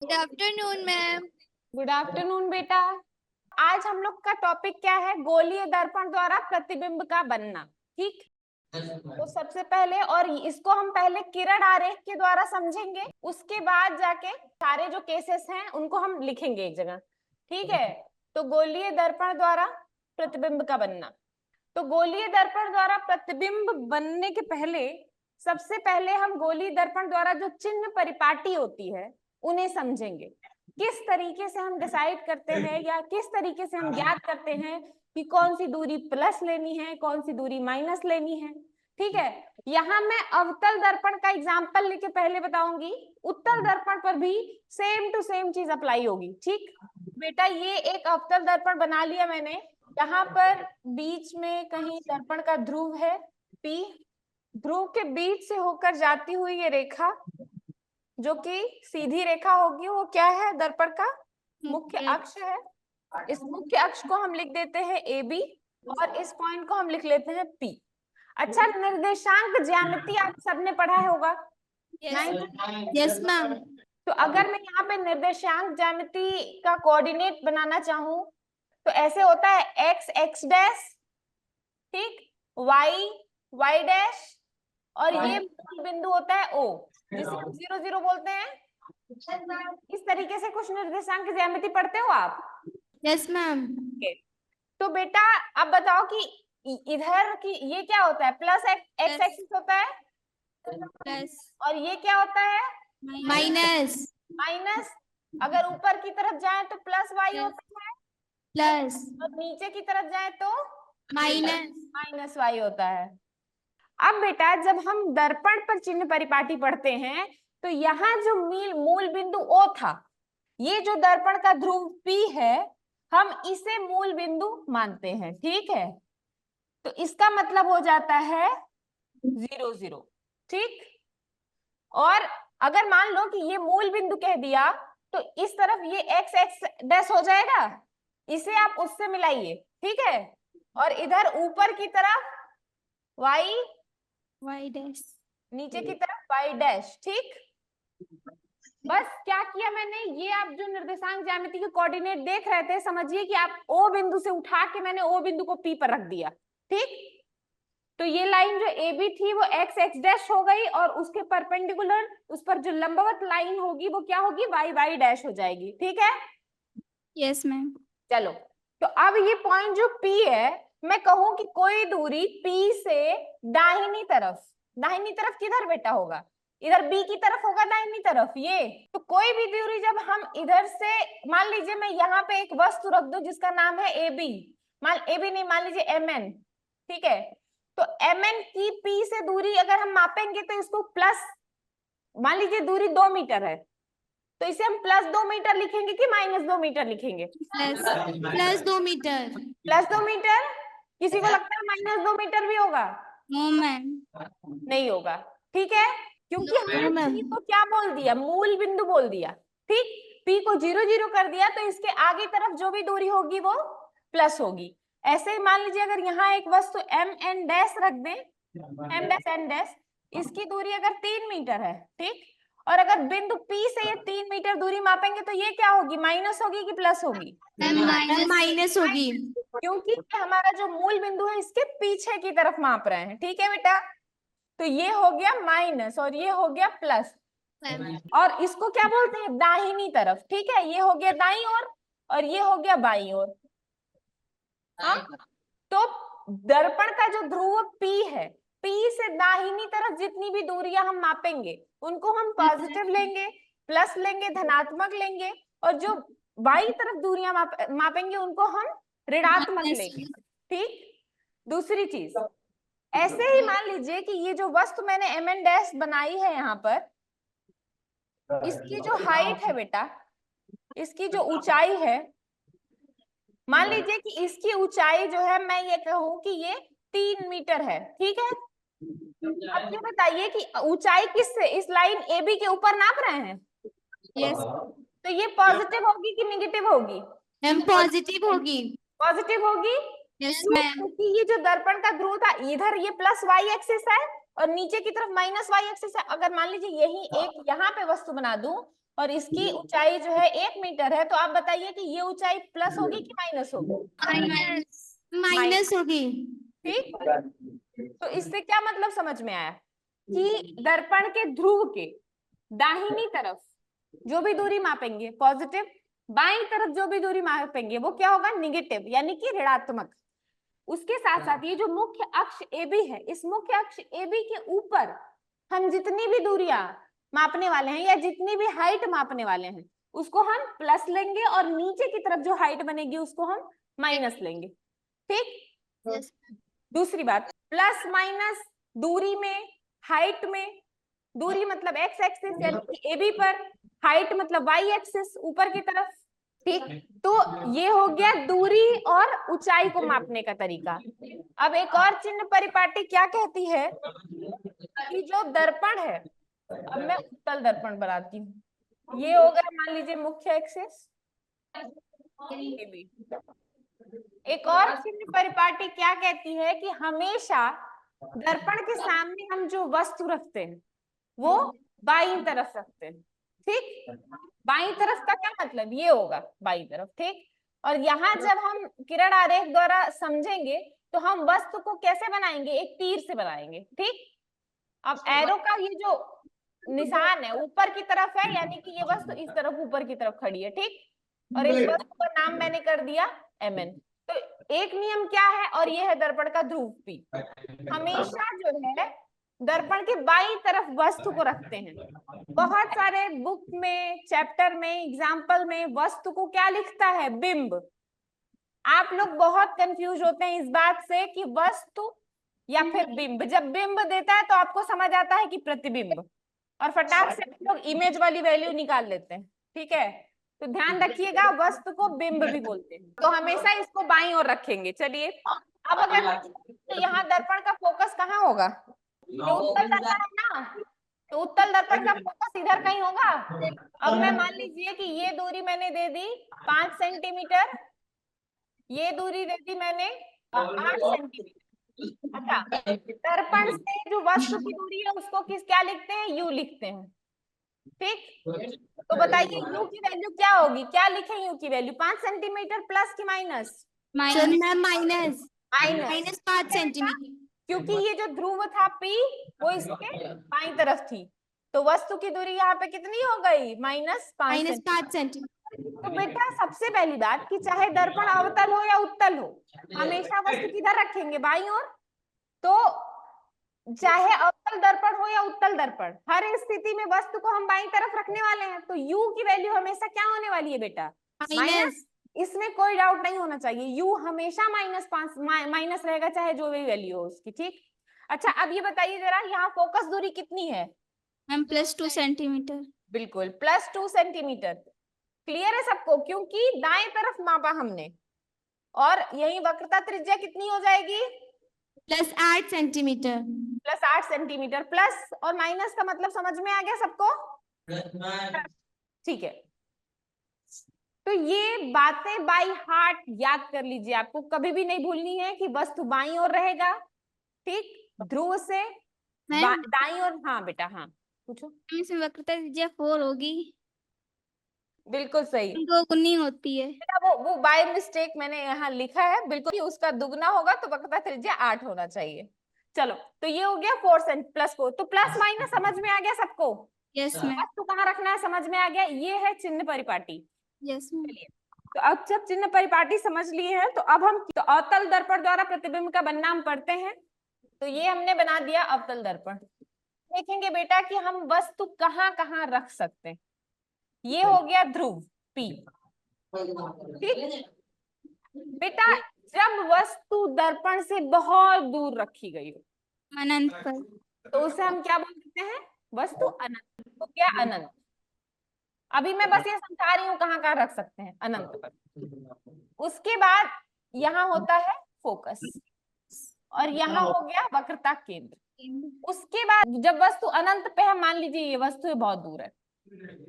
Good afternoon ma'am. Good afternoon बेटा। आज हम लोग का टॉपिक क्या है? गोलीय दर्पण द्वारा प्रतिबिंब का बनना। ठीक, तो सबसे पहले और इसको हम पहले किरण आरेख के द्वारा समझेंगे, उसके बाद जाके सारे जो केसेस हैं उनको हम लिखेंगे एक जगह। ठीक है, तो गोलीय दर्पण द्वारा प्रतिबिंब का बनना। तो गोलीय दर्पण द्वारा प्रतिबिंब बनने के पहले सबसे पहले हम गोलीय दर्पण द्वारा जो चिन्ह परिपाटी होती है उन्हें समझेंगे। किस तरीके से हम डिसाइड करते हैं या किस तरीके से हम ज्ञात करते हैं कि कौन सी दूरी प्लस लेनी है, कौन सी दूरी माइनस लेनी है। ठीक है, यहाँ मैं अवतल दर्पण का एग्जाम्पल लेके पहले बताऊंगी, उत्तल दर्पण पर भी सेम टू सेम चीज अप्लाई होगी। ठीक बेटा, ये एक अवतल दर्पण बना लिया मैंने। यहाँ पर बीच में कहीं दर्पण का ध्रुव है P, ध्रुव के बीच से होकर जाती हुई ये रेखा जो कि सीधी रेखा होगी, वो क्या है? दर्पण का मुख्य अक्ष है। इस मुख्य अक्ष को हम लिख देते हैं AB और इस पॉइंट को हम लिख लेते हैं P। अच्छा, निर्देशांक ज्यामिति आप सबने पढ़ा होगा। Yes ma'am. तो अगर मैं यहाँ पे निर्देशांक ज्यामिति का कोऑर्डिनेट बनाना चाहूँ तो ऐसे होता है x x डैश, ठीक, y y डैश, और ये मूल बिंदु होता है O जिसे हम 0 0 बोलते हैं। इस तरीके से कुछ निर्देशांक ज्यामिति पढ़ते हो आप? Yes ma'am. तो बेटा अब बताओ कि इधर की ये क्या होता है? प्लस एक्स एक्सिस होता है, प्लस और ये क्या होता है? Minus minus. अगर ऊपर की तरफ जाए तो प्लस वाई होता है, प्लस और नीचे की तरफ जाए तो माइनस माइनस वाई होता है। अब बेटा जब हम दर्पण पर चिन्ह परिपाटी पढ़ते हैं तो यहाँ जो मूल बिंदु O था, ये जो दर्पण का ध्रुव P है, हम इसे मूल बिंदु मानते हैं। ठीक है, तो इसका मतलब हो जाता है 0 0। ठीक, और अगर मान लो कि ये मूल बिंदु कह दिया तो इस तरफ ये x x डैश हो जाएगा, इसे आप उससे मिलाइए। ठीक है, और इधर ऊपर की तरफ y, वाई डैश, नीचे की तरफ y डैश। ठीक, बस क्या किया मैंने, ये आप जो निर्देशांक ज्यामिति के कोऑर्डिनेट देख रहे थे, समझिए कि आप O बिंदु से उठा के मैंने O बिंदु को P पर रख दिया। ठीक, तो ये लाइन जो AB थी वो x x डैश हो गई, और उसके परपेंडिकुलर उस पर जो लंबवत लाइन होगी वो क्या होगी? y y डैश हो जाएगी। ठीक है, यस मैम। चलो, तो अब ये पॉइंट जो P है, मैं कहूं कि कोई दूरी P से दाहिनी तरफ किधर बेटा होगा? इधर B की तरफ होगा, दाहिनी तरफ ये। तो कोई भी दूरी जब हम इधर से, मान लीजिए मैं यहाँ पे एक वस्तु रख दूं जिसका नाम है AB, AB नहीं, मान लीजिए MN। ठीक है, तो MN की P से दूरी अगर हम मापेंगे तो इसको प्लस, मान लीजिए दूरी 2 मीटर है, तो इसे हम प्लस 2 मीटर लिखेंगे कि माइनस 2 मीटर लिखेंगे? Plus 2 metre. Plus 2 metre. किसी को लगता है माइनस 2 मीटर भी होगा? No ma'am. नहीं होगा। ठीक है, क्योंकि हमने P को क्या बोल दिया? मूल बिंदु बोल दिया। ठीक, P को 0 0 कर दिया तो इसके आगे तरफ जो भी दूरी होगी वो प्लस होगी। ऐसे ही मान लीजिए अगर यहाँ एक वस्तु MN डैश रख दें, M डैश N डैश, इसकी दूरी अगर 3 मीटर है, ठीक, और अगर बिंदु P से ये 3 मीटर दूरी मापेंगे तो ये क्या होगी? माइनस होगी कि प्लस होगी? माइनस होगी, क्योंकि हमारा जो मूल बिंदु है इसके पीछे की तरफ माप रहे हैं। ठीक है बेटा, तो ये हो गया माइनस और ये हो गया प्लस, और इसको क्या बोलते हैं? दाहिनी तरफ। ठीक है, ये हो गया दाईं ओर और ये हो गया बाईं ओर। हाँ, तो दर्पण का जो ध्रुव P है, P से दाहिनी तरफ जितनी भी दूरियां हम मापेंगे उनको हम पॉजिटिव लेंगे, प्लस लेंगे, धनात्मक लेंगे, और जो बाई तरफ दूरियां मापेंगे उनको हम ऋणात्मक लेंगे। ठीक, दूसरी चीज, ऐसे ही मान लीजिए कि ये जो वस्तु मैंने MN डैश बनाई है यहाँ पर, इसकी जो हाइट है बेटा, इसकी जो ऊंचाई है, मान लीजिए कि इसकी ऊंचाई जो है, मैं ये कहूं कि ये 3 मीटर है। ठीक है, अब ये बताइए कि ऊंचाई किससे? इस लाइन AB के ऊपर नाप रहे हैं। यस। तो ये पॉजिटिव होगी कि निगेटिव होगी? मैम पॉजिटिव होगी। पॉजिटिव होगी। Yes ma'am. क्योंकि ये जो दर्पण का ध्रुव था, इधर ये प्लस वाई एक्सिस है और नीचे की तरफ माइनस वाई एक्सिस है। अगर मान लीजिए यही एक यहाँ पे वस्तु बना दूं और इसकी ऊंचाई जो है 1 मीटर है, तो आप बताइए कि ये ऊंचाई प्लस होगी कि माइनस होगी? माइनस होगी। ठीक, तो इससे क्या मतलब समझ में आया कि दर्पण के ध्रुव के दाहिनी तरफ जो भी दूरी मापेंगे पॉजिटिव, बाईं तरफ जो भी दूरी मापेंगे वो क्या होगा? निगेटिव, यानी कि ऋणात्मक। उसके साथ साथ ये जो मुख्य अक्ष AB है, इस मुख्य अक्ष AB के ऊपर हम जितनी भी दूरियां मापने वाले हैं या जितनी भी हाइट मापने वाले हैं उसको हम प्लस लेंगे, और नीचे की तरफ जो हाइट बनेगी उसको हम माइनस लेंगे। ठीक, दूसरी बात, प्लस माइनस दूरी में, हाइट में, दूरी मतलब एक्स एक्सिस यानी कि AB पर, हाइट मतलब वाई एक्सिस ऊपर की तरफ। ठीक, तो ये हो गया दूरी और ऊंचाई को मापने का तरीका। अब एक और चिन्ह परिपाटी क्या कहती है कि जो दर्पण है, अब मैं उत्तल दर्पण बनाती हूँ, ये हो गया मान लीजिए मुख्य एक्सिस AB। एक और चिन्ह परिपाटी क्या कहती है कि हमेशा दर्पण के सामने हम जो वस्तु रखते हैं वो बाईं तरफ रखते हैं। ठीक, बाईं तरफ का क्या मतलब? ये होगा बाईं तरफ। ठीक, और यहाँ जब हम किरण आरेख द्वारा समझेंगे तो हम वस्तु को कैसे बनाएंगे? एक तीर से बनाएंगे। ठीक, अब एरो का ये जो निशान है ऊपर की तरफ है, यानी कि ये वस्तु इस तरफ ऊपर की तरफ खड़ी है। ठीक, और इस वस्तु का नाम मैंने कर दिया MN। तो एक नियम क्या है, और ये है दर्पण का ध्रुव P। हमेशा जो है दर्पण के बाईं तरफ वस्तु को रखते हैं। बहुत सारे बुक में, चैप्टर में, एग्जाम्पल में वस्तु को क्या लिखता है? बिंब। आप लोग बहुत कंफ्यूज होते हैं इस बात से कि वस्तु या फिर बिंब। जब बिंब देता है तो आपको समझ आता है कि प्रतिबिंब, और फटाक से लोग इमेज वाली वैल्यू निकाल लेते हैं। ठीक है, तो ध्यान रखिएगा वस्तु को बिंब भी बोलते हैं, तो हमेशा इसको बाईं ओर रखेंगे। चलिए, अब अगर तो यहाँ दर्पण का फोकस कहाँ होगा? ये उत्तल दर्पण है ना, तो उत्तल दर्पण का फोकस इधर कहीं होगा। अब मैं मान लीजिए कि ये दूरी मैंने दे दी 5 सेंटीमीटर, ये दूरी दे दी मैंने 8 सेंटीमीटर। अच्छा, दर्पण से जो वस्तु की दूरी है उसको क्या लिखते हैं? U लिखते हैं। ठीक, तो बताइए U की वैल्यू क्या होगी? क्या लिखें U की वैल्यू? 5 सेंटीमीटर प्लस की minus? Ma'am minus minus 5 centimetre. क्योंकि ये जो ध्रुव था P वो इसके बाईं तरफ थी, तो वस्तु की दूरी यहाँ पे कितनी हो गई? -5 सेंटीमीटर। तो बेटा सबसे पहली बात कि चाहे दर्पण अवतल हो या उत्तल हो, हमेशा वस्तु किधर रखेंगे? बाईं ओर। तो चाहे अवतल दर्पण हो या उत्तल दर्पण, हर स्थिति में वस्तु को हम बाईं तरफ रखने वाले हैं, तो U की वैल्यू हमेशा क्या होने वाली है बेटा? माइनस। इसमें कोई डाउट नहीं होना चाहिए, U हमेशा -5 माइनस रहेगा, चाहे जो भी वैल्यू हो उसकी। ठीक, अच्छा अब ये बताइए जरा, यहाँ फोकस दूरी कितनी है? Ma'am +2 centimetre. बिल्कुल +2 सेंटीमीटर। क्लियर है सबको? क्योंकि दाएं तरफ मापा हमने, और यही वक्रता त्रिज्या कितनी हो जाएगी? +8 सेंटीमीटर। +8 सेंटीमीटर। प्लस और माइनस का मतलब समझ में आ गया सबको? ठीक है, तो ये बातें बाई हार्ट याद कर लीजिए, आपको कभी भी नहीं भूलनी है कि वस्तु बाईं ओर रहेगा। ठीक, ध्रुव से दाईं ओर। हाँ बेटा, हाँ पूछो। इसमें वक्रता त्रिज्या 4 होगी। बिल्कुल सही, 2 गुनी होती है। वो बाय मिस्टेक मैंने यहाँ लिखा है, बिल्कुल उसका दुगना होगा तो वक्रता त्रिज्या 8 होना चाहिए। चलो, तो ये हो गया 4 +4, तो प्लस माइनस समझ में आ गया सबको? Yes ma'am. वस्तु कहाँ रखना है समझ में आ गया? ये है चिन्ह परिपाटी। Yes ma'am. चलिए, तो अब जब चिन्ह परिपाटी समझ लिए हैं तो अब हम तो अवतल दर्पण द्वारा प्रतिबिंब का बनना हम पढ़ते हैं। तो ये हमने बना दिया अवतल दर्पण। देखेंगे बेटा कि हम वस्तु कहाँ कहाँ रख सकते हैं। ये हो गया ध्रुव P। ठीक बेटा, जब वस्तु दर्पण से बहुत दूर रखी गई हो अनंत पर। तो उसे हम क्या बोल सकते हैं? वस्तु अनंत। तो क्या अनंत? अभी मैं बस ये समझा रही हूँ कहाँ कहाँ रख सकते हैं, अनंत पर। उसके बाद यहाँ होता है फोकस, और यहाँ हो गया वक्रता केंद्र। उसके बाद जब वस्तु अनंत पे है, मान लीजिए ये वस्तु बहुत दूर है,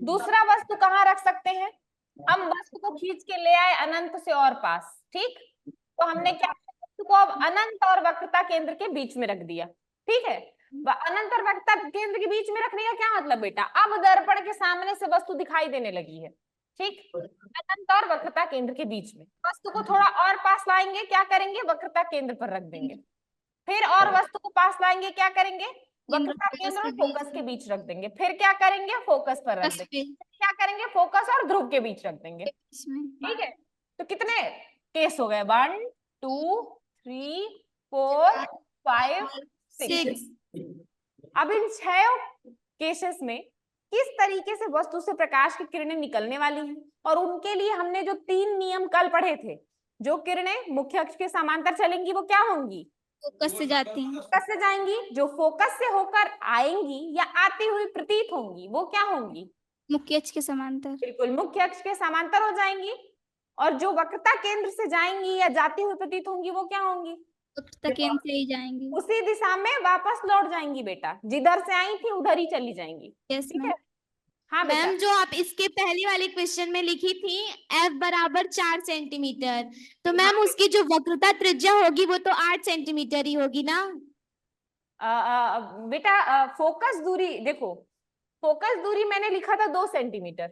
दूसरा वस्तु कहाँ रख सकते हैं? हम वस्तु को खींच के ले आए अनंत से और पास। ठीक, तो हमने क्या वस्तु को अब अनंत और वक्रता केंद्र के बीच में रख दिया। ठीक है, अनंत और वक्रता केंद्र के बीच में रखने का क्या मतलब बेटा, अब दर्पण के सामने से वस्तु दिखाई देने लगी है, ठीक। अनंत और वक्रता केंद्र के बीच में वस्तु को थोड़ा और पास लाएंगे, क्या करेंगे, वक्रता केंद्र पर रख देंगे। फिर और वस्तु को पास लाएंगे, क्या करेंगे, वक्रता केंद्र और फोकस के बीच रख देंगे। फिर क्या करेंगे, फोकस पर रख देंगे। क्या करेंगे, फोकस और ध्रुव के बीच रख देंगे, ठीक है। तो कितने केस हो गए, 1 2 3 4 5 6। अब इन 6 केसेस में किस तरीके से वस्तु से प्रकाश की किरणें निकलने वाली हैं, और उनके लिए हमने जो 3 नियम कल पढ़े थे, जो किरणें मुख्य अक्ष के समांतर चलेंगी वो क्या होंगी, फोकस से जाती हैं। फोकस से जाएंगी। जो फोकस से होकर आएंगी या आती हुई प्रतीत होंगी वो क्या होंगी, मुख्य अक्ष के समांतर। बिल्कुल मुख्य अक्ष के समांतर हो जाएंगी। और जो वक्रता केंद्र से जाएंगी या जाती हुई प्रतीत होंगी वो क्या होंगी, वक्रता केंद्र से ही जाएंगी। उसी दिशा में वापस लौट जाएंगी बेटा, जिधर से आई थी उधर ही चली जाएंगी, यस ठीक मैम। है। हाँ बेटा, मैम जो आप इसके पहले वाले क्वेश्चन में लिखी थी F बराबर 4 सेंटीमीटर, तो मैम उसकी जो वक्रता त्रिज्या होगी वो तो 8 सेंटीमीटर ही होगी ना। बेटा फोकस दूरी देखो, फोकस दूरी मैंने लिखा था 2 सेंटीमीटर,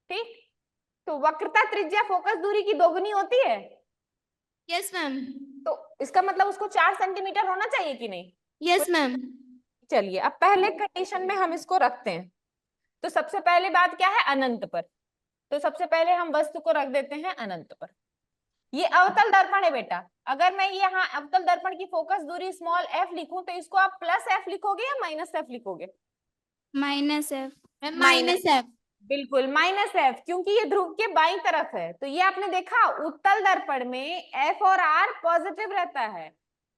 ठीक। तो वक्रता त्रिज्या फोकस दूरी की दोगुनी होती है, यस मैम। तो इसका मतलब उसको 4 सेंटीमीटर होना चाहिए कि नहीं। Yes ma'am. चलिए अब पहले कंडीशन में हम इसको रखते हैं। तो सबसे पहले बात क्या है, अनंत पर। तो सबसे पहले हम वस्तु को रख देते हैं अनंत पर। ये अवतल दर्पण है बेटा, अगर मैं यहाँ अवतल दर्पण की फोकस दूरी स्मॉल f लिखूं तो इसको आप +f लिखोगे या -f लिखोगे, -f। -f। बिल्कुल -f, क्योंकि ये ध्रुव के बाईं तरफ है। तो ये आपने देखा उत्तल दर्पण में f और r पॉजिटिव रहता है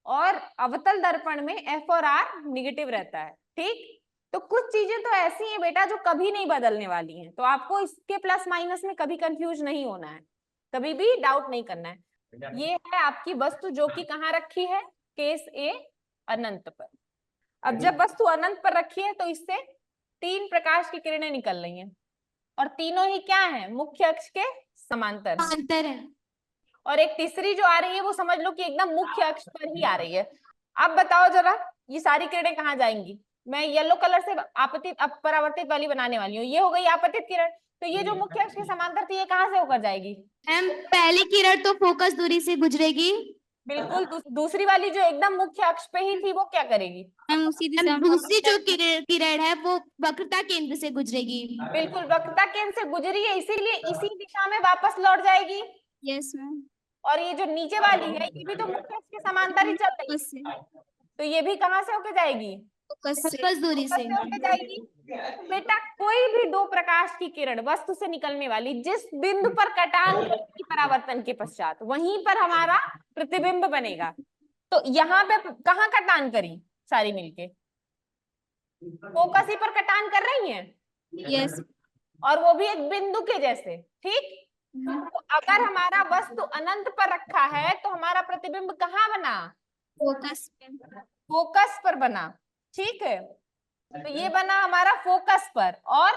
और अवतल दर्पण में f और r निगेटिव रहता है, ठीक। तो कुछ चीजें तो ऐसी हैं बेटा जो कभी नहीं बदलने वाली हैं, तो आपको इसके प्लस माइनस में कभी कंफ्यूज नहीं होना है, कभी भी डाउट नहीं करना है। ये है आपकी वस्तु जो कि कहाँ रखी है, केस ए अनंत पर। अब जब वस्तु अनंत पर रखी है तो इससे 3 प्रकाश की किरणें निकल रही हैं और तीनों ही क्या है, मुख्य अक्ष के समांतर है। अंतर है। और एक तीसरी जो आ रही है वो समझ लो कि एकदम मुख्य अक्ष पर ही आ रही है। अब बताओ जरा ये सारी किरणें कहाँ जाएंगी, मैं येलो कलर से आपतित परावर्तित वाली बनाने वाली हूँ। ये हो गई आपतित किरण, तो ये जो मुख्य अक्ष के समांतर थी ये कहाँ से होकर जाएगी, मैम पहली किरण तो फोकस दूरी से गुजरेगी। बिल्कुल दूसरी वाली जो एकदम मुख्य अक्ष पे ही थी वो क्या करेगी, हम उसी दिशा मैम में। दूसरी जो किरण है वो वक्रता केंद्र से गुजरेगी। बिल्कुल वक्रता केंद्र से गुजरी है, इसीलिए इसी दिशा में वापस लौट जाएगी। Yes ma'am. और ये जो नीचे वाली है ये भी तो मुख्य अक्ष के समांतर ही चल रही फोकस से। है, तो ये भी कहाँ से होके जाएगी, फोकस से। फोकस दूरी से। होके जाएगी। तो बेटा कोई भी 2 प्रकाश की किरण वस्तु से निकलने वाली जिस बिंदु पर कटान करेगी परावर्तन के पश्चात वहीं पर हमारा प्रतिबिंब बनेगा। तो यहाँ पे कहाँ कटान करी, सारी मिलके फोकस ही पर कटान कर रही हैं, यस। और वो भी एक बिंदु के जैसे, ठीक। तो अगर हमारा वस्तु अनंत पर रखा है तो हमारा प्रतिबिंब कहाँ बना, फोकस पे। फोकस पर बना, ठीक है। तो ये बना हमारा फोकस पर। और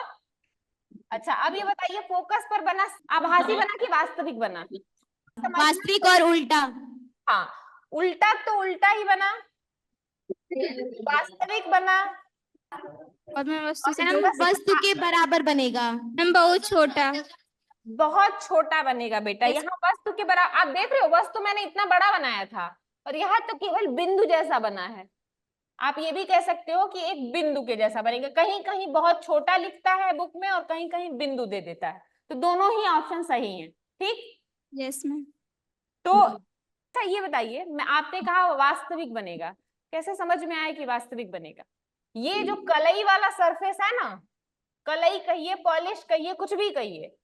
अच्छा अब ये बताइए फोकस पर बना आभासी बना कि वास्तविक बना, वास्तविक और उल्टा। हाँ उल्टा तो उल्टा ही बना, वास्तविक बना, और मैं वस्तु से मैम वस्तु के बराबर बनेगा। हम बहुत छोटा। बहुत छोटा बनेगा बेटा। यहाँ वस्तु के बराबर, आप देख रहे हो वस्तु मैंने इतना बड़ा बनाया था और यहाँ तो केवल बिंदु जैसा बना है। आप ये भी कह सकते हो कि एक बिंदु के जैसा बनेगा, कहीं कहीं बहुत छोटा लिखता है बुक में और कहीं कहीं बिंदु दे देता है, तो दोनों ही ऑप्शन सही हैं, ठीक। Yes ma'am. तो अच्छा ये बताइए, मैं आपने कहा वास्तविक बनेगा, कैसे समझ में आया कि वास्तविक बनेगा। ये जो कलई वाला सरफेस है ना, कलई कहिए पॉलिश कहिए कुछ भी कहिए,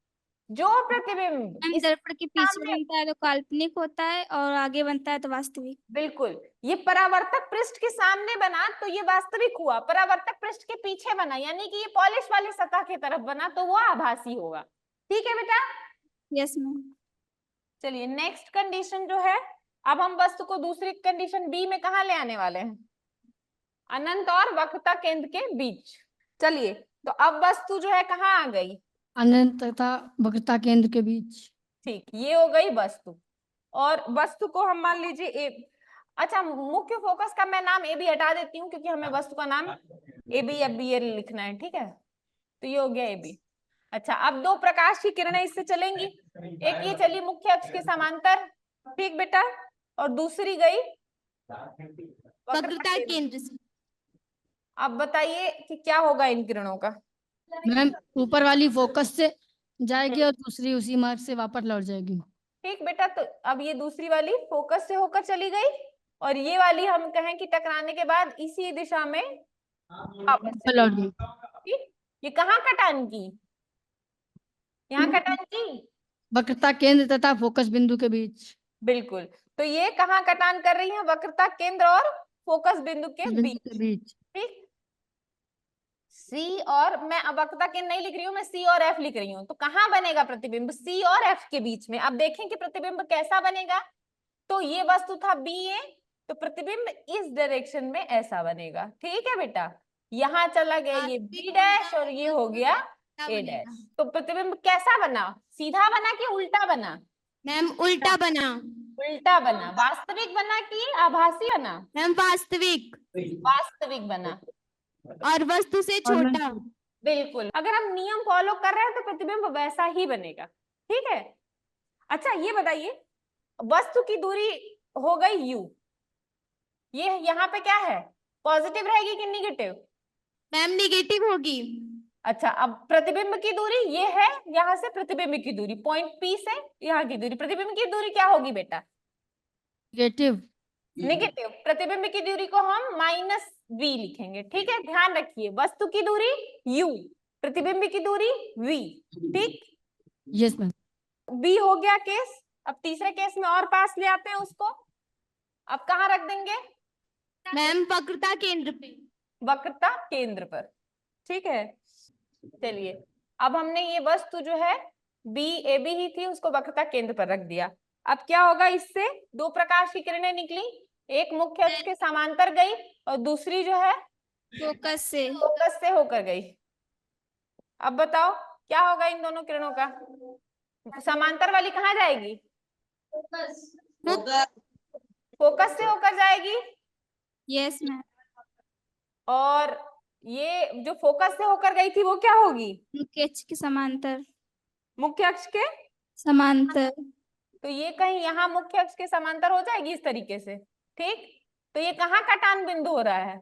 जो प्रतिबिंब हम इस दर्पण के पीछे सामने, बनता है तो काल्पनिक होता है और आगे बनता है तो वास्तविक। बिल्कुल ये परावर्तक पृष्ठ के सामने बना तो ये वास्तविक हुआ, परावर्तक पृष्ठ के पीछे बना यानी कि ये पॉलिश वाली सतह की तरफ बना तो वो आभासी होगा, ठीक है बेटा। Yes ma'am. चलिए नेक्स्ट कंडीशन जो है, अब हम वस्तु को दूसरी कंडीशन बी में कहाँ ले आने वाले हैं, अनंत और वक्रता केंद्र के बीच। चलिए तो अब वस्तु जो है कहाँ आ गई, अनंत तथा वक्रता केंद्र के बीच। ठीक ये हो गई वस्तु। और वस्तु को हम मान लीजिए अच्छा, मुख्य फोकस का मैं नाम ए बी हटा देती हूँ क्योंकि हमें वस्तु का नाम ए बी या बी ए लिखना है, ठीक है। तो ये हो गया ए बी। अच्छा, अब दो प्रकाश की किरणें इससे चलेंगी, एक ये चली मुख्य अक्ष के समांतर, ठीक बेटा, और दूसरी गई वक्रता केंद्र से। अब बताइए कि क्या होगा इन किरणों का। मैम ऊपर वाली फोकस से जाएगी और दूसरी उसी मार्ग से वापस लौट जाएगी। ठीक बेटा, तो अब ये दूसरी वाली फोकस से होकर चली गई और ये वाली हम कहें कि टकराने के बाद इसी दिशा में वापस चली लौट गई। ठीक। ये कहाँ कटान की, यहाँ कटान की, वक्रता केंद्र तथा फोकस बिंदु के बीच। बिल्कुल। तो ये कहाँ कटान कर रही है, वक्रता केंद्र और फोकस बिंदु के बिंदु के बीच, बीच। ठीक। सी और, मैं अब वक्रता केंद्र नहीं लिख रही हूँ, मैं सी और एफ लिख रही हूँ। तो कहाँ बनेगा प्रतिबिंब, सी और एफ के बीच में। अब देखें कि प्रतिबिंब कैसा बनेगा। तो ये वस्तु था बी ए, तो प्रतिबिंब इस डायरेक्शन में ऐसा बनेगा, ठीक है बेटा। यहाँ चला गया ये बी डैश और ये हो गया ए डैश। तो प्रतिबिंब कैसा बना, सीधा बना कि उल्टा बना? मैम उल्टा बना। उल्टा बना। वास्तविक बना कि आभासी बना? मैम वास्तविक। वास्तविक बना और वस्तु से छोटा। बिल्कुल। अगर हम नियम फॉलो कर रहे हैं तो प्रतिबिंब वैसा ही बनेगा, ठीक है। अच्छा ये बताइए, वस्तु की दूरी हो गई u, ये यहाँ पे क्या है, पॉजिटिव रहेगी कि निगेटिव? मैम निगेटिव होगी। अच्छा, अब प्रतिबिंब की दूरी ये है, यहाँ से प्रतिबिंब की दूरी पॉइंट P से यहाँ की दूरी, प्रतिबिंब की दूरी क्या होगी बेटा? नेगेटिव। नेगेटिव। प्रतिबिंब की दूरी को हम -v लिखेंगे, ठीक है। ध्यान रखिए, वस्तु की दूरी u, प्रतिबिंब की दूरी v, ठीक। Yes ma'am. v हो गया केस। अब तीसरे केस में और पास ले आते हैं उसको। अब कहाँ रख देंगे? मैम वक्रता केंद्र पे। वक्रता केंद्र पर, ठीक है। चलिए, अब हमने ये वस्तु जो है बी ए बी ही थी, उसको वक्रता केंद्र पर रख दिया। अब क्या होगा, इससे दो प्रकाश की किरणें निकली, एक मुख्य अक्ष के समांतर गई और दूसरी जो है फोकस से। फोकस से होकर गई। अब बताओ क्या होगा इन दोनों किरणों का, समांतर वाली कहाँ जाएगी? फोकस से होकर जाएगी। Yes ma'am. और ये जो फोकस से होकर गई थी वो क्या होगी? मुख्य अक्ष के समांतर। मुख्य अक्ष के समांतर। तो ये कहीं यहाँ मुख्य अक्ष के समांतर हो जाएगी इस तरीके से, ठीक। तो ये कहाँ कटान बिंदु हो रहा है?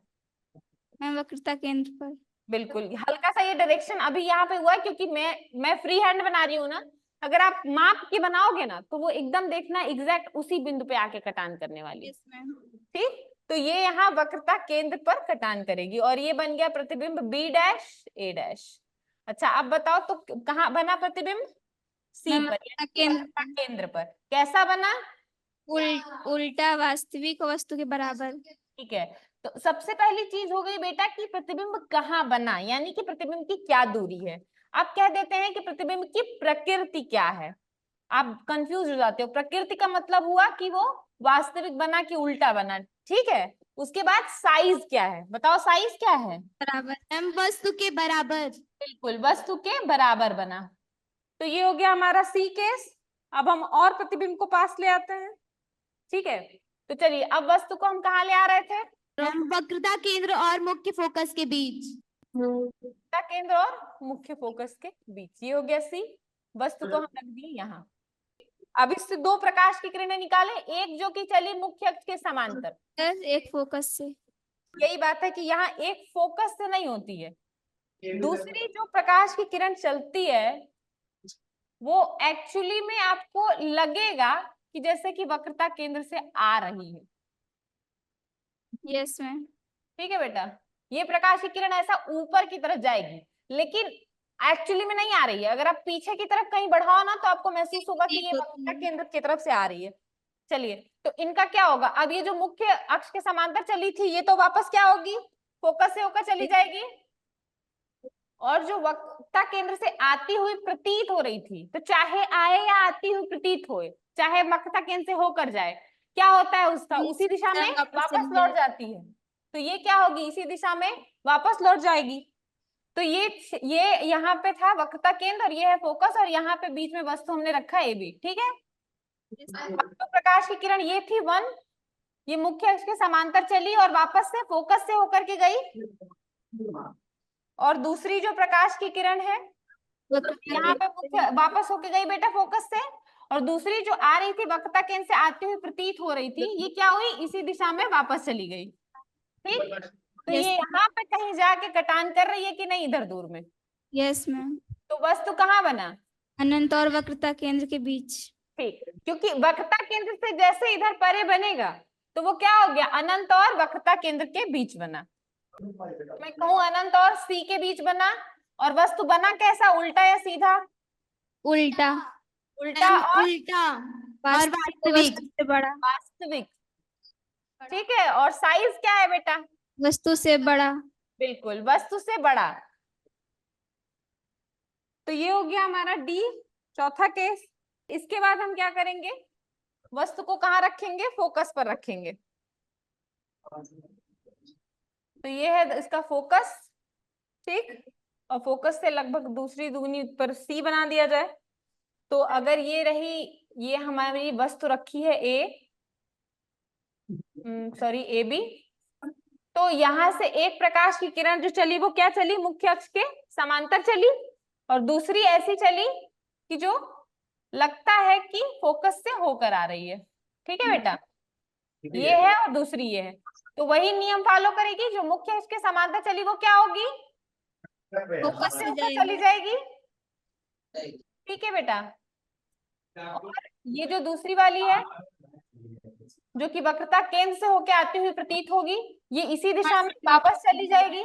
मैम वक्रता केंद्र पर। बिल्कुल, हल्का सा ये डायरेक्शन अभी यहाँ पे हुआ है क्योंकि मैं फ्री हैंड बना रही हूँ ना। अगर आप माप के बनाओगे ना तो वो एकदम देखना एग्जैक्ट उसी बिंदु पे आके कटान करने वाली, यस मैम। ठीक। तो ये यहाँ वक्रता केंद्र पर कटान करेगी और ये बन गया प्रतिबिंब बी डैश ए डैश। अच्छा अब बताओ तो कहाँ बना प्रतिबिंब? सी मैम पर, वक्रता केंद्र वक्रता केंद्र पर। कैसा बना? उल्टा वास्तविक वस्तु के बराबर। ठीक है। तो सबसे पहली चीज हो गई बेटा कि प्रतिबिंब कहाँ बना, यानी कि प्रतिबिंब की क्या दूरी है। आप कह देते हैं कि प्रतिबिंब की प्रकृति क्या है। आप कंफ्यूज हो जाते हो, प्रकृति का मतलब हुआ कि वो वास्तविक बना कि उल्टा बना, ठीक है। उसके बाद साइज क्या है, बताओ साइज क्या है? बराबर। मैम वस्तु के बराबर। बिल्कुल, वस्तु के बराबर बना। तो ये हो गया हमारा सी केस। अब हम और प्रतिबिंब को पास ले आते हैं, ठीक है। तो चलिए, अब वस्तु को हम कहाँ ले आ रहे थे? मैम वक्रता केंद्र और मुख्य फोकस के बीच। वक्रता केंद्र और मुख्य फोकस के बीच, ये हो गया सी। वस्तु को हम रख दिए यहाँ। अब इससे दो प्रकाश की किरणें निकालें, एक जो कि चली मुख्य अक्ष के समांतर, एक फोकस से। यही बात है कि यहाँ एक फोकस से नहीं होती है। दूसरी जो प्रकाश की किरण चलती है वो एक्चुअली में आपको लगेगा कि जैसे कि वक्रता केंद्र से आ रही है। Yes ma'am. ठीक है बेटा, ये प्रकाश की किरण ऐसा ऊपर की तरफ जाएगी लेकिन एक्चुअली में नहीं आ रही है। अगर आप पीछे की तरफ कहीं बढ़ाओ ना तो आपको महसूस होगा कि ये वक्रता केंद्र की तरफ से आ रही है। चलिए, तो इनका क्या होगा, अब ये जो मुख्य अक्ष के समांतर चली थी ये तो वापस क्या होगी, फोकस से होकर चली जाएगी। और जो वक्रता केंद्र से आती हुई प्रतीत हो रही थी, तो चाहे आए या आती हुई प्रतीत होए, चाहे वक्रता केंद्र से होकर जाए, क्या होता है उसका, उसी दिशा में वापस लौट जाती है। तो ये क्या होगी, इसी दिशा में वापस लौट जाएगी। तो ये यहाँ पे था वक्रता केंद्र और ये है फोकस और यहाँ पे बीच में वस्तु हमने रखा ए बी, ठीक है। अब तो प्रकाश की किरण ये थी 1, ये मुख्य अक्ष के समांतर चली और वापस से फोकस से होकर के गई, और दूसरी जो प्रकाश की किरण है यहाँ पे मुख्य वापस होके गई बेटा फोकस से, और दूसरी जो आ रही थी वक्रता केंद्र से आती हुई प्रतीत हो रही थी, ये क्या हुई, इसी दिशा में वापस चली गई। ठीक, तो ये यहाँ पे कहीं जाके कटान कर रही है कि नहीं इधर दूर में? Yes ma'am. तो वस्तु कहाँ बना? अनंत और वक्रता केंद्र के बीच। ठीक, क्योंकि वक्रता केंद्र से जैसे इधर परे बनेगा तो वो क्या हो गया, अनंत और वक्रता केंद्र के बीच बना। मैं कहूँ अनंत और सी के बीच बना, और वस्तु बना कैसा, उल्टा या सीधा? उल्टा। उल्टा और उल्टा और वस्तु वास्तविक। से बड़ा। वास्तविक। ठीक है, और साइज क्या है बेटा? वस्तु से बड़ा। बिल्कुल, वस्तु से बड़ा। तो ये हो गया हमारा डी, चौथा केस। इसके बाद हम क्या करेंगे, वस्तु को कहाँ रखेंगे, फोकस पर रखेंगे। तो ये है इसका फोकस। ठीक, और फोकस से लगभग दूसरी दुगनी पर सी बना दिया जाए। तो अगर ये रही, ये हमारी वस्तु रखी है ए, सॉरी ए बी, तो यहाँ से एक प्रकाश की किरण जो चली वो क्या चली, मुख्य अक्ष के समांतर चली, और दूसरी ऐसी चली कि जो लगता है कि फोकस से होकर आ रही है। ठीक है बेटा, ये है और दूसरी ये है। तो वही नियम फॉलो करेगी, जो मुख्य अक्ष के समांतर चली वो क्या होगी, फोकस से होकर चली जाएगी। ठीक है बेटा, और ये जो दूसरी वाली है जो कि वक्रता केंद्र से होकर आती हुई प्रतीत होगी, ये इसी दिशा में वापस चली जाएगी।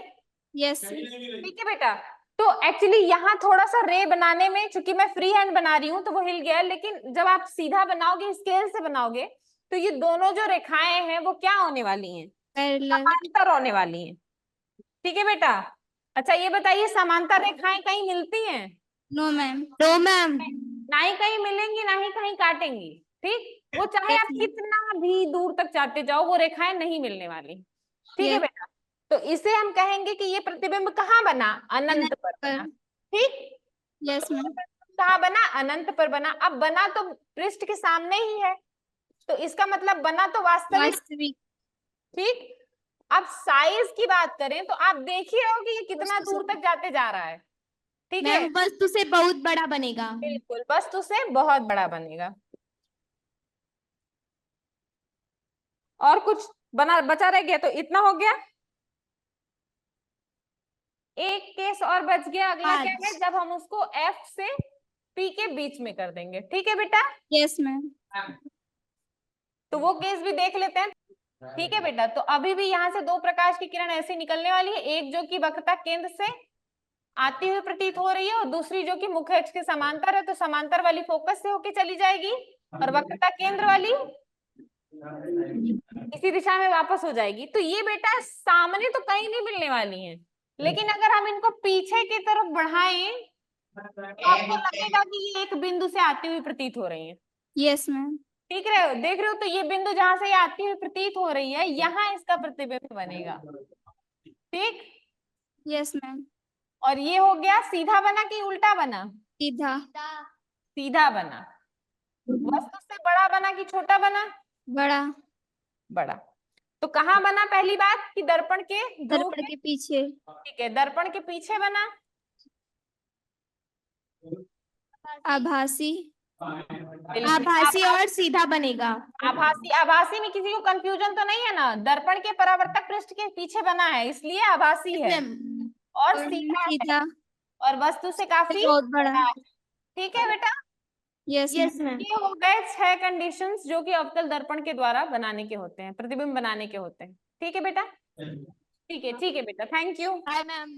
यस। ठीक है बेटा, तो एक्चुअली यहाँ थोड़ा सा रे बनाने में, चूंकि मैं फ्री हैंड बना रही हूँ तो वो हिल गया, लेकिन जब आप सीधा बनाओगे, स्केल से बनाओगे, तो ये दोनों जो रेखाएं हैं वो क्या होने वाली हैं, समांतर होने वाली हैं। ठीक है बेटा, अच्छा ये बताइए, समांतर रेखाएं कहीं मिलती हैं? No ma'am. No ma'am. ना ही कहीं मिलेंगी, ना ही कहीं काटेंगी। ठीक, वो चाहे आप कितना भी दूर तक जाते जाओ, वो रेखाएं नहीं मिलने वाली। ठीक है बेटा, तो इसे हम कहेंगे कि ये प्रतिबिंब कहाँ बना, अनंत पर बना। ठीक, यस मैम। कहाँ बना, अनंत पर बना। अब बना तो पृष्ठ के सामने ही है, तो इसका मतलब बना तो वास्तविक। ठीक, अब साइज की बात करें तो आप देख ही रहे हो कि ये कितना दूर तक जाते जा रहा है। ठीक है, मैम वस्तु से बहुत बड़ा बनेगा। बिल्कुल, वस्तु से बहुत बड़ा बनेगा। और कुछ बना बचा रह गया? तो इतना हो गया, एक केस और बच गया। अगला क्या है, जब हम उसको F से P के बीच में कर देंगे। ठीक है बेटा, यस मैम। तो वो केस भी देख लेते हैं। ठीक है बेटा, तो अभी भी यहाँ से दो प्रकाश की किरण ऐसे निकलने वाली है, एक जो कि वक्रता केंद्र से आती हुई प्रतीत हो रही है, और दूसरी जो कि मुख्य अक्ष के समांतर है। तो समांतर वाली फोकस से होके चली जाएगी, और वक्रता केंद्र वाली इसी दिशा में वापस हो जाएगी। तो ये बेटा सामने तो कहीं नहीं मिलने वाली है, लेकिन अगर हम इनको पीछे की तरफ बढ़ाएं तो आपको लगेगा कि ये एक बिंदु से आती हुई प्रतीत हो रही है। Yes ma'am. ठीक रहे हो, देख रहे हो, तो ये बिंदु जहां से ये आती हुई प्रतीत हो रही है, यहाँ इसका प्रतिबिंब बनेगा। ठीक, यस मैम। और ये हो गया, सीधा बना कि उल्टा बना? सीधा। सीधा बना। वस्तु से बड़ा बना कि छोटा बना? बड़ा। बड़ा। तो कहाँ बना, पहली बात कि दर्पण के ध्रुव दर्पण के पीछे। ठीक है, दर्पण के पीछे बना। आभासी। आभासी और सीधा बनेगा। आभासी, आभासी में किसी को कंफ्यूजन तो नहीं है ना, दर्पण के परावर्तक पृष्ठ के पीछे बना है, इसलिए आभासी है। और सीधा है, और वस्तु से काफी बहुत बड़ा। ठीक है बेटा, यस मैम। ये हो गए 6 कंडीशंस जो कि अवतल दर्पण के द्वारा बनाने के होते हैं, प्रतिबिंब बनाने के होते हैं। ठीक है बेटा, ठीक है बेटा, थैंक यू। Bye ma'am.